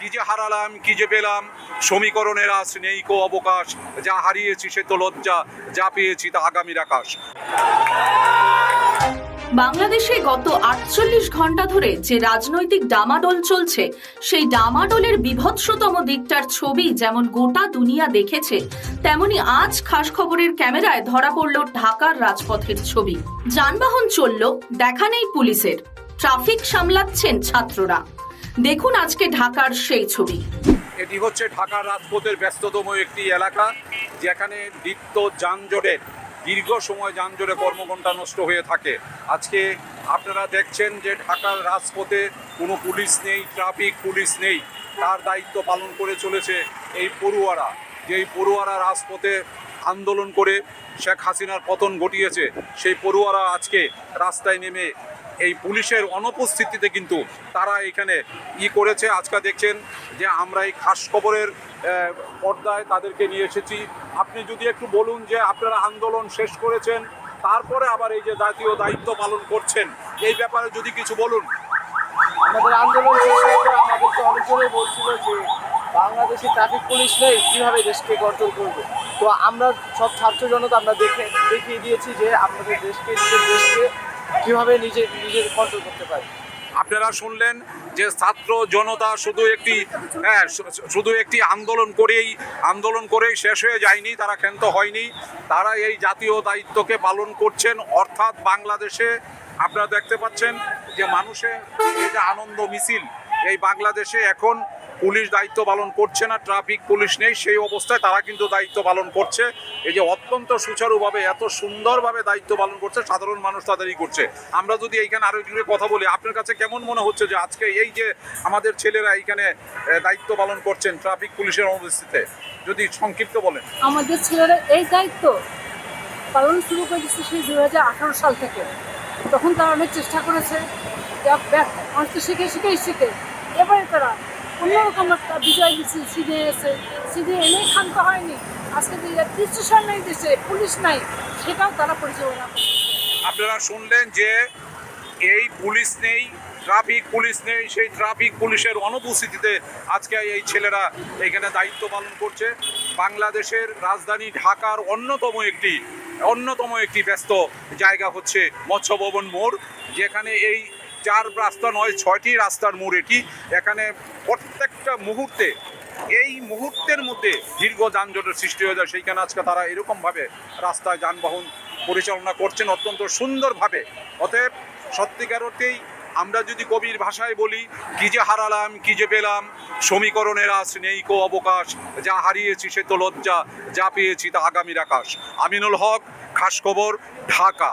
কি যে হারালাম কি যে পেলাম, সমীকরণের আজ নেই কো অবকাশ, যা হারিয়েছি সে তো লজ্জা, যা পেয়েছি তা আগামীর আকাশ। বাংলাদেশে গত ৪৮ ঘন্টা ধরে যে রাজনৈতিক ডামাডোল চলছে, সেই ডামাডোলের বীভৎসতম দিকটার ছবি যেমন গোটা দুনিয়া দেখেছে, তেমনি আজ খাস খবরের ক্যামেরায় ধরা পড়ল ঢাকার রাজপথের ছবি। যানবাহন চলল, দেখা নেই পুলিশের, ট্রাফিক সামলাচ্ছেন ছাত্ররা। দেখুন আজকে ঢাকার সেই ছবি। এটি হচ্ছে ঢাকার রাজপথের ব্যস্ততম একটি এলাকা, যেখানে নিত্য যানজটের দীর্ঘ সময় যানজটে কর্মঘণ্টা নষ্ট হয়ে থাকে। আজকে আপনারা দেখছেন যে ঢাকার রাজপথে কোনো পুলিশ নেই, ট্রাফিক পুলিশ নেই, তার দায়িত্ব পালন করে চলেছে এই পড়ুয়ারা। যেই পড়ুয়ারা রাজপথে আন্দোলন করে শেখ হাসিনার পতন ঘটিয়েছে, সেই পড়ুয়ারা আজকে রাস্তায় নেমে এই পুলিশের অনুপস্থিতিতে কিন্তু তারা এখানে করেছে। আজকে দেখছেন যে আমরা এই খাস খবরের পর্দায় তাদেরকে নিয়ে এসেছি। আপনি যদি একটু বলুন যে আপনারা আন্দোলন শেষ করেছেন, তারপরে আবার এই যে জাতীয় দায়িত্ব পালন করছেন, এই ব্যাপারে যদি কিছু বলুন। আমাদের আন্দোলন শেষ হওয়ার পর আমাদেরকে অনেকজনই বলছিল যে বাংলাদেশে ট্রাফিক পুলিশ নেই, কীভাবে দেশকে কন্ট্রোল করবে। তো আমরা সব ছাত্র জনতা আমরা দেখিয়ে দিয়েছি যে আমাদের নিজের দেশকে কীভাবে নিজের কন্ট্রোল করতে পারি। আপনারা শুনলেন যে ছাত্র জনতা শুধু একটি আন্দোলন করেই শেষ হয়ে যায়নি, তারা ক্ষান্ত হয়নি, তারা এই জাতীয় দায়িত্বকে পালন করছেন। অর্থাৎ বাংলাদেশে আপনারা দেখতে পাচ্ছেন যে মানুষের এই যে আনন্দ মিছিল, এই বাংলাদেশে এখন পুলিশ দায়িত্ব পালন করছে না, ট্রাফিক পুলিশ নেই, সেই অবস্থায় তারা কিন্তু দায়িত্ব পালন করছে। এই যে অত্যন্ত সুচারুভাবে এত সুন্দরভাবে দায়িত্ব পালন করছে, সাধারণ মানুষ তাদেরই করছে। আমরা যদি এইখানে আরো একটু কথা বলি, আপনার কাছে কেমন মনে হচ্ছে যে আজকে এই যে আমাদের ছেলেরা এইখানে দায়িত্ব পালন করছেন ট্রাফিক পুলিশের অনুপস্থিতিতে, যদি সংক্ষিপ্ত বলেন। আমাদের ছেলেরা এই দায়িত্ব পালন শুরু করেছে সেই 2018 সাল থেকে। তখন তারা অনেক চেষ্টা করেছে, মানুষ তো শিখে এবারে তারা অন্যরকম একটা বিজয় মিছিল সিধে এনেই ক্ষান্ত হয়নি। আজকে যে স্টেশন নেই, দেশে পুলিশ নাই, সেটাও তারা পরিচালনা করে। আপনারা শুনলেন যে এই পুলিশ নেই, ট্রাফিক পুলিশ নেই, সেই ট্রাফিক পুলিশের অনুপস্থিতিতে আজকে এই ছেলেরা এখানে দায়িত্ব পালন করছে। বাংলাদেশের রাজধানী ঢাকার অন্যতম একটি ব্যস্ত জায়গা হচ্ছে মৎস্য ভবন মোড়, যেখানে এই 4 রাস্তা নয় 6টি রাস্তার মোড় এটি। এখানে প্রত্যেকটা এই মুহূর্তের মধ্যে দীর্ঘ যানজটের সৃষ্টি হয়ে যায়। সেইখানে আজকে তারা এরকমভাবে রাস্তায় যানবাহন পরিচালনা করছেন অত্যন্ত সুন্দরভাবে। অতএব সত্যিকার অর্থেই আমরা যদি কবির ভাষায় বলি, কি যে হারালাম কি যে পেলাম, সমীকরণের আজ নেই কো অবকাশ, যা হারিয়েছি সে তো লজ্জা, যা পেয়েছি তা আগামীর আকাশ। আমিনুল হক, খাস খবর, ঢাকা।